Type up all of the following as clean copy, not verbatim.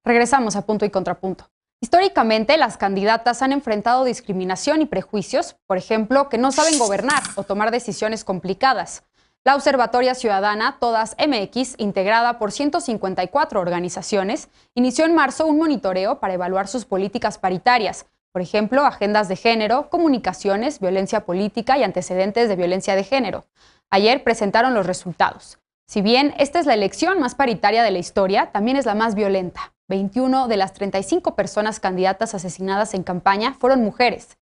Regresamos a Punto y Contrapunto. Históricamente, las candidatas han enfrentado discriminación y prejuicios, por ejemplo, que no saben gobernar o tomar decisiones complicadas. La Observatoria Ciudadana Todas MX, integrada por 154 organizaciones, inició en marzo un monitoreo para evaluar sus políticas paritarias, por ejemplo, agendas de género, comunicaciones, violencia política y antecedentes de violencia de género. Ayer presentaron los resultados. Si bien esta es la elección más paritaria de la historia, también es la más violenta. 21 de las 35 personas candidatas asesinadas en campaña fueron mujeres.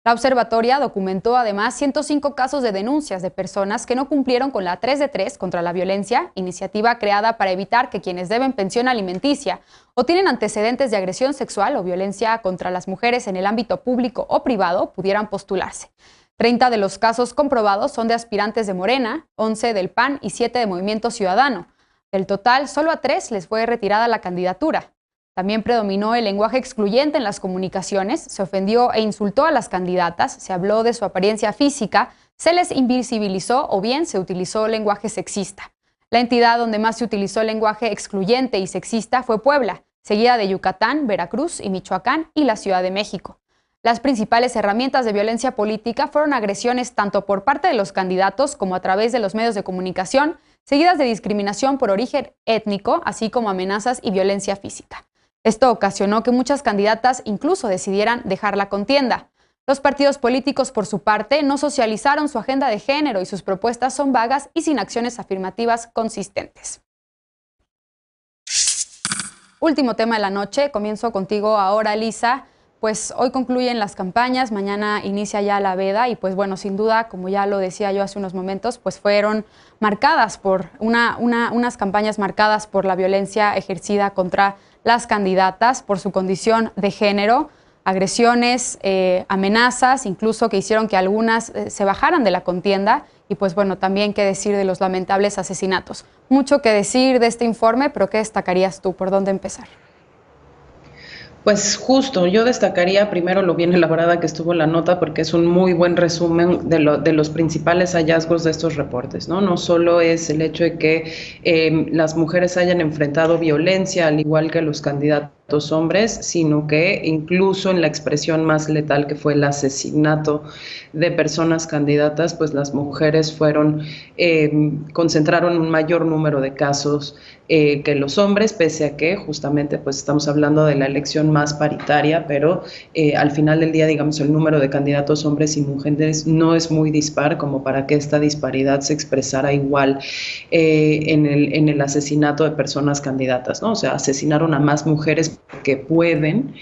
La observatoria documentó además 105 casos de denuncias de personas que no cumplieron con la 3 de 3 contra la violencia, iniciativa creada para evitar que quienes deben pensión alimenticia o tienen antecedentes de agresión sexual o violencia contra las mujeres en el ámbito público o privado pudieran postularse. 30 de los casos comprobados son de aspirantes de Morena, 11 del PAN y 7 de Movimiento Ciudadano. Del total, solo a 3 les fue retirada la candidatura. También predominó el lenguaje excluyente en las comunicaciones, se ofendió e insultó a las candidatas, se habló de su apariencia física, se les invisibilizó o bien se utilizó lenguaje sexista. La entidad donde más se utilizó lenguaje excluyente y sexista fue Puebla, seguida de Yucatán, Veracruz y Michoacán y la Ciudad de México. Las principales herramientas de violencia política fueron agresiones tanto por parte de los candidatos como a través de los medios de comunicación, seguidas de discriminación por origen étnico, así como amenazas y violencia física. Esto ocasionó que muchas candidatas incluso decidieran dejar la contienda. Los partidos políticos, por su parte, no socializaron su agenda de género y sus propuestas son vagas y sin acciones afirmativas consistentes. Último tema de la noche, comienzo contigo ahora, Lisa. Pues hoy concluyen las campañas, mañana inicia ya la veda y pues bueno, sin duda, como ya lo decía yo hace unos momentos, pues fueron marcadas por unas campañas marcadas por la violencia ejercida contra las candidatas por su condición de género, agresiones, amenazas, incluso que hicieron que algunas se bajaran de la contienda y pues bueno, también qué decir de los lamentables asesinatos. Mucho que decir de este informe, pero ¿qué destacarías tú? ¿Por dónde empezar? Pues justo, yo destacaría primero lo bien elaborada que estuvo la nota porque es un muy buen resumen de los principales hallazgos de estos reportes, ¿no? No solo es el hecho de que las mujeres hayan enfrentado violencia al igual que los candidatos hombres, sino que incluso en la expresión más letal que fue el asesinato de personas candidatas, pues las mujeres concentraron un mayor número de casos que los hombres, pese a que justamente pues estamos hablando de la elección más paritaria, pero al final del día, digamos, el número de candidatos hombres y mujeres no es muy dispar como para que esta disparidad se expresara igual en el asesinato de personas candidatas, ¿no? O sea, asesinaron a más mujeres que pueden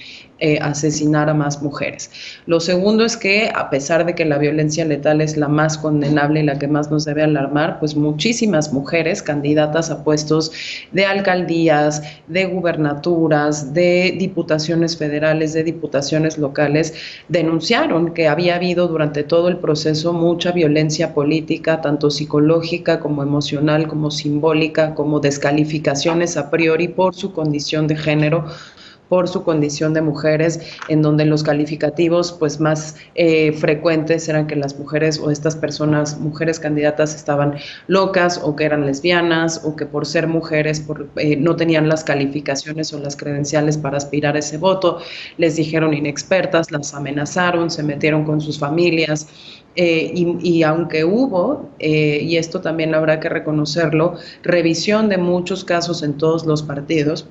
asesinar a más mujeres. Lo segundo es que, a pesar de que la violencia letal es la más condenable y la que más nos debe alarmar, pues muchísimas mujeres candidatas a puestos de alcaldías, de gubernaturas, de diputaciones federales, de diputaciones locales, denunciaron que había habido durante todo el proceso mucha violencia política, tanto psicológica como emocional, como simbólica, como descalificaciones a priori por su condición de género, por su condición de mujeres, en donde los calificativos pues más frecuentes eran que las mujeres o estas personas, mujeres candidatas, estaban locas o que eran lesbianas o que por ser mujeres no tenían las calificaciones o las credenciales para aspirar a ese voto, les dijeron inexpertas, las amenazaron, se metieron con sus familias. Y aunque hubo, y esto también habrá que reconocerlo, revisión de muchos casos en todos los partidos,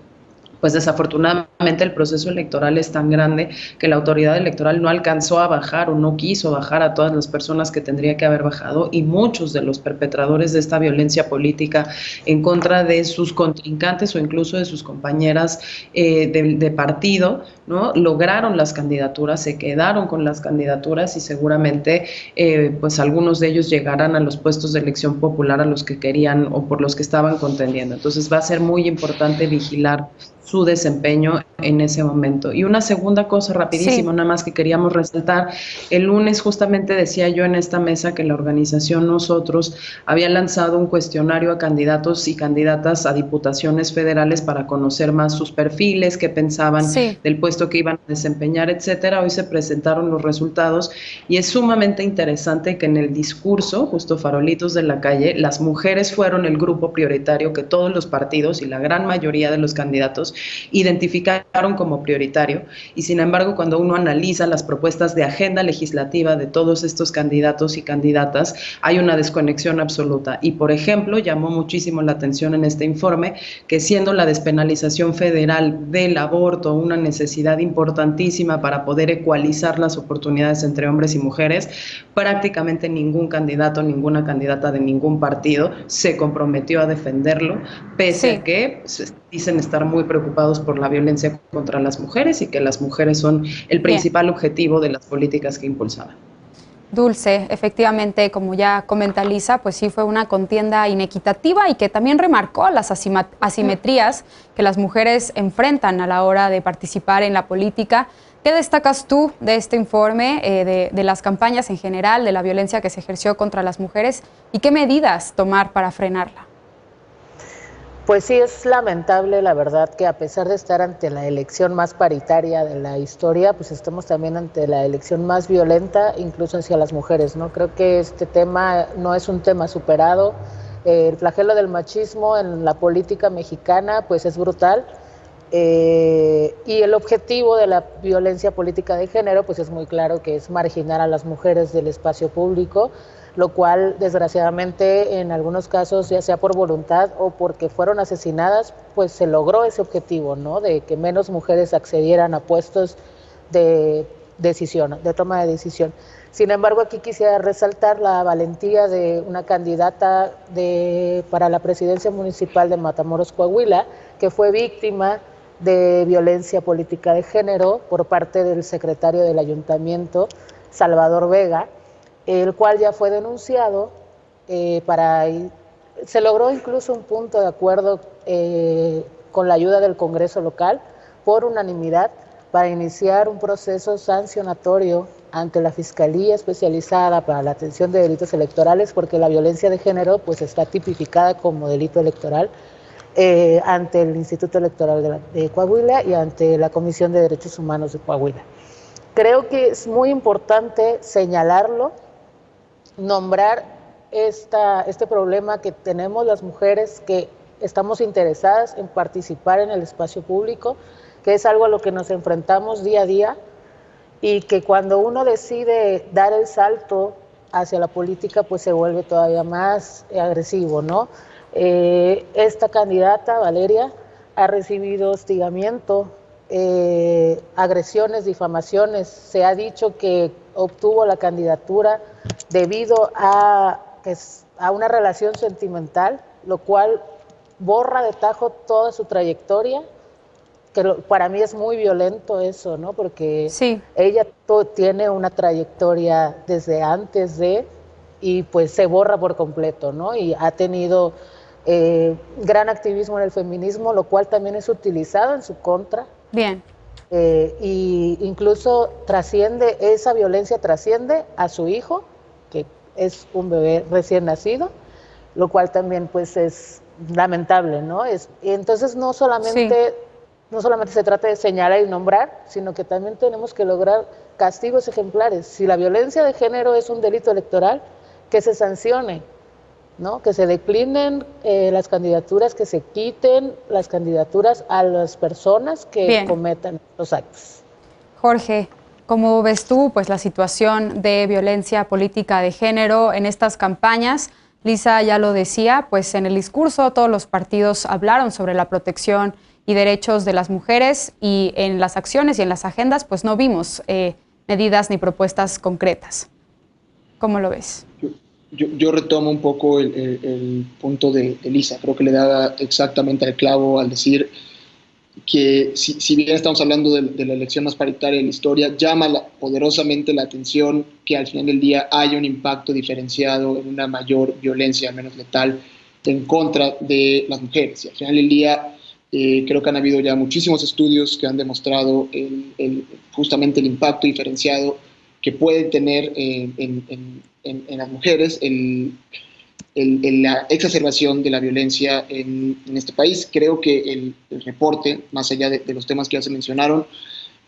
pues desafortunadamente el proceso electoral es tan grande que la autoridad electoral no alcanzó a bajar o no quiso bajar a todas las personas que tendría que haber bajado, y muchos de los perpetradores de esta violencia política en contra de sus contrincantes o incluso de sus compañeras de partido, ¿no? Lograron las candidaturas, se quedaron con las candidaturas y seguramente pues algunos de ellos llegarán a los puestos de elección popular a los que querían o por los que estaban contendiendo. Entonces va a ser muy importante vigilar su desempeño en ese momento. Y una segunda cosa rapidísimo, nada más que queríamos resaltar, el lunes justamente decía yo en esta mesa que la organización Nosotros había lanzado un cuestionario a candidatos y candidatas a diputaciones federales para conocer más sus perfiles, qué pensaban del puesto puesto que iban a desempeñar, etcétera. Hoy se presentaron los resultados y es sumamente interesante que en el discurso, justo farolitos de la calle, las mujeres fueron el grupo prioritario que todos los partidos y la gran mayoría de los candidatos identificaron como prioritario. Y sin embargo, cuando uno analiza las propuestas de agenda legislativa de todos estos candidatos y candidatas, hay una desconexión absoluta. Y, por ejemplo, llamó muchísimo la atención en este informe que, siendo la despenalización federal del aborto una necesidad importantísima para poder ecualizar las oportunidades entre hombres y mujeres, prácticamente ningún candidato, ninguna candidata de ningún partido se comprometió a defenderlo, pese a que dicen estar muy preocupados por la violencia contra las mujeres y que las mujeres son el principal objetivo de las políticas que impulsaban. Dulce, efectivamente, como ya comenta Lisa, pues sí fue una contienda inequitativa y que también remarcó las asimetrías que las mujeres enfrentan a la hora de participar en la política. ¿Qué destacas tú de este informe, de las campañas en general, de la violencia que se ejerció contra las mujeres y qué medidas tomar para frenarla? Pues sí, es lamentable, la verdad, que a pesar de estar ante la elección más paritaria de la historia, pues estamos también ante la elección más violenta, incluso hacia las mujeres, ¿no? Creo que este tema no es un tema superado. El flagelo del machismo en la política mexicana, pues es brutal. Y el objetivo de la violencia política de género, pues es muy claro que es marginar a las mujeres del espacio público, lo cual desgraciadamente en algunos casos, ya sea por voluntad o porque fueron asesinadas, pues se logró ese objetivo, ¿no? De que menos mujeres accedieran a puestos de decisión, de toma de decisión. Sin embargo, aquí quisiera resaltar la valentía de una candidata para la presidencia municipal de Matamoros, Coahuila, que fue víctima de violencia política de género por parte del secretario del ayuntamiento, Salvador Vega, el cual ya fue denunciado. Se logró incluso un punto de acuerdo con la ayuda del Congreso local por unanimidad para iniciar un proceso sancionatorio ante la Fiscalía Especializada para la Atención de Delitos Electorales, porque la violencia de género pues está tipificada como delito electoral ante el Instituto Electoral de Coahuila y ante la Comisión de Derechos Humanos de Coahuila. Creo que es muy importante señalarlo, nombrar este problema que tenemos las mujeres que estamos interesadas en participar en el espacio público, que es algo a lo que nos enfrentamos día a día y que cuando uno decide dar el salto hacia la política, pues se vuelve todavía más agresivo, ¿no? Esta candidata, Valeria, ha recibido hostigamiento, agresiones, difamaciones. Se ha dicho que obtuvo la candidatura debido a una relación sentimental, lo cual borra de tajo toda su trayectoria, que para mí es muy violento eso, ¿no? Porque ella tiene una trayectoria desde antes y pues se borra por completo, ¿no? Y ha tenido gran activismo en el feminismo, lo cual también es utilizado en su contra. Bien. Y incluso esa violencia trasciende a su hijo, que es un bebé recién nacido, lo cual también pues es lamentable, ¿no? Entonces no solamente se trata de señalar y nombrar, sino que también tenemos que lograr castigos ejemplares. Si la violencia de género es un delito electoral, que se sancione, ¿no? Que se declinen las candidaturas, que se quiten las candidaturas a las personas que cometan los actos. Jorge, ¿cómo ves tú pues la situación de violencia política de género en estas campañas? Lisa ya lo decía, pues en el discurso todos los partidos hablaron sobre la protección y derechos de las mujeres y en las acciones y en las agendas pues no vimos medidas ni propuestas concretas. ¿Cómo lo ves? Yo retomo un poco el punto de Lisa. Creo que le da exactamente al clavo al decir que si bien estamos hablando de la elección más paritaria de la historia, llama poderosamente la atención que al final del día haya un impacto diferenciado en una mayor violencia, menos letal, en contra de las mujeres. Y al final del día creo que han habido ya muchísimos estudios que han demostrado justamente el impacto diferenciado que puede tener en las mujeres la exacerbación de la violencia en este país. Creo que el reporte, más allá de los temas que ya se mencionaron,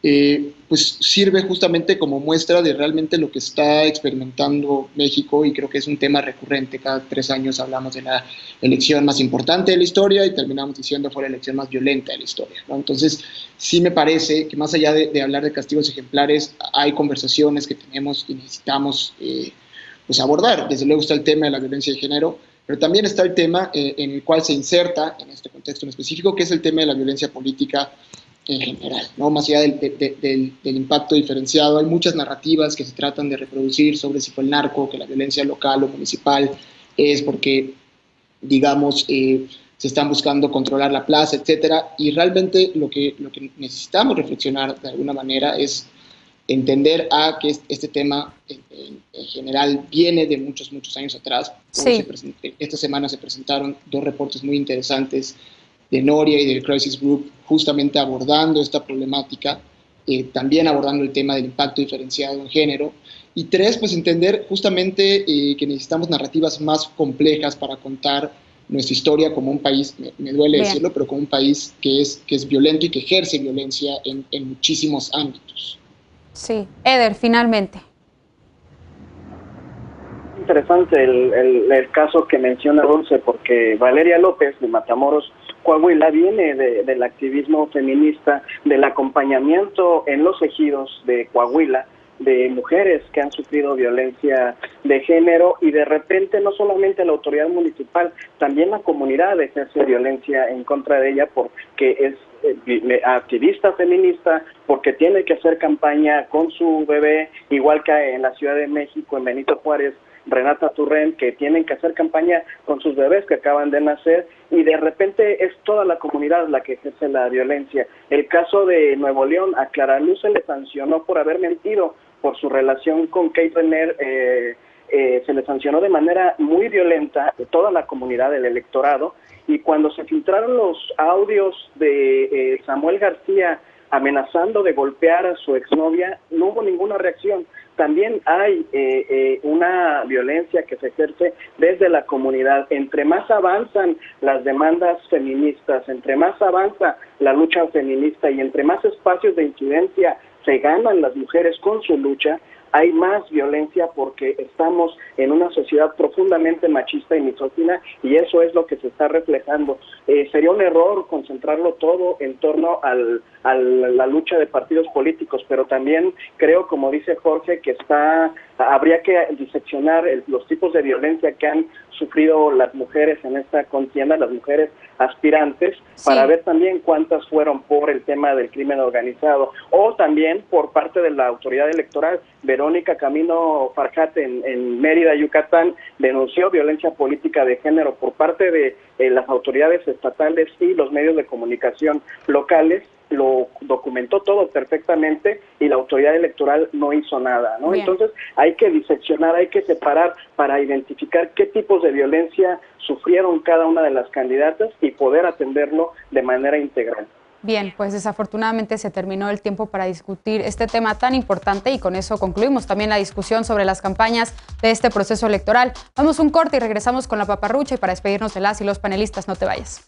pues sirve justamente como muestra de realmente lo que está experimentando México, y creo que es un tema recurrente. Cada 3 años hablamos de la elección más importante de la historia y terminamos diciendo fue la elección más violenta de la historia, ¿no? Entonces, sí me parece que más allá de hablar de castigos ejemplares, hay conversaciones que tenemos y necesitamos pues abordar. Desde luego está el tema de la violencia de género, pero también está el tema en el cual se inserta en este contexto en específico, que es el tema de la violencia política en general, ¿no? Más allá del impacto diferenciado, hay muchas narrativas que se tratan de reproducir sobre si fue el narco, que la violencia local o municipal es porque, digamos, se están buscando controlar la plaza, etcétera, y realmente lo que necesitamos reflexionar de alguna manera es entender que este tema en general viene de muchos años atrás. Sí. Esta semana se presentaron 2 reportes muy interesantes de Noria y del Crisis Group, justamente abordando esta problemática, también abordando el tema del impacto diferenciado en género. Y 3, pues entender justamente que necesitamos narrativas más complejas para contar nuestra historia como un país, me duele decirlo, pero como un país que es violento y que ejerce violencia en muchísimos ámbitos. Sí. Eder, finalmente. Interesante el caso que menciona Dulce, porque Valeria López de Matamoros, Coahuila, viene del activismo feminista, del acompañamiento en los ejidos de Coahuila, de mujeres que han sufrido violencia de género, y de repente no solamente la autoridad municipal, también la comunidad ejerce violencia en contra de ella porque es activista feminista, porque tiene que hacer campaña con su bebé, igual que en la Ciudad de México, en Benito Juárez, Renata Turren, que tienen que hacer campaña con sus bebés que acaban de nacer, y de repente es toda la comunidad la que ejerce la violencia. El caso de Nuevo León, a Clara Luz se le sancionó por haber mentido por su relación con Kate Renner, se le sancionó de manera muy violenta toda la comunidad, el electorado, y cuando se filtraron los audios de Samuel García amenazando de golpear a su exnovia, no hubo ninguna reacción. También hay una violencia que se ejerce desde la comunidad. Entre más avanzan las demandas feministas, entre más avanza la lucha feminista y entre más espacios de incidencia se ganan las mujeres con su lucha, hay más violencia, porque estamos en una sociedad profundamente machista y misógina, y eso es lo que se está reflejando. Sería un error concentrarlo todo en torno a la lucha de partidos políticos, pero también creo, como dice Jorge, que habría que diseccionar los tipos de violencia que han sufrido las mujeres en esta contienda, las mujeres aspirantes, sí, para ver también cuántas fueron por el tema del crimen organizado, o también por parte de la autoridad electoral. Verónica Camino Farjat en Mérida, Yucatán, denunció violencia política de género por parte de las autoridades estatales y los medios de comunicación locales. Lo documentó todo perfectamente y la autoridad electoral no hizo nada, ¿no? Bien. Entonces hay que diseccionar, hay que separar para identificar qué tipos de violencia sufrieron cada una de las candidatas y poder atenderlo de manera integral. Bien, pues desafortunadamente se terminó el tiempo para discutir este tema tan importante, y con eso concluimos también la discusión sobre las campañas de este proceso electoral. Vamos a un corte y regresamos con la paparrucha, y para despedirnos de las y los panelistas, no te vayas.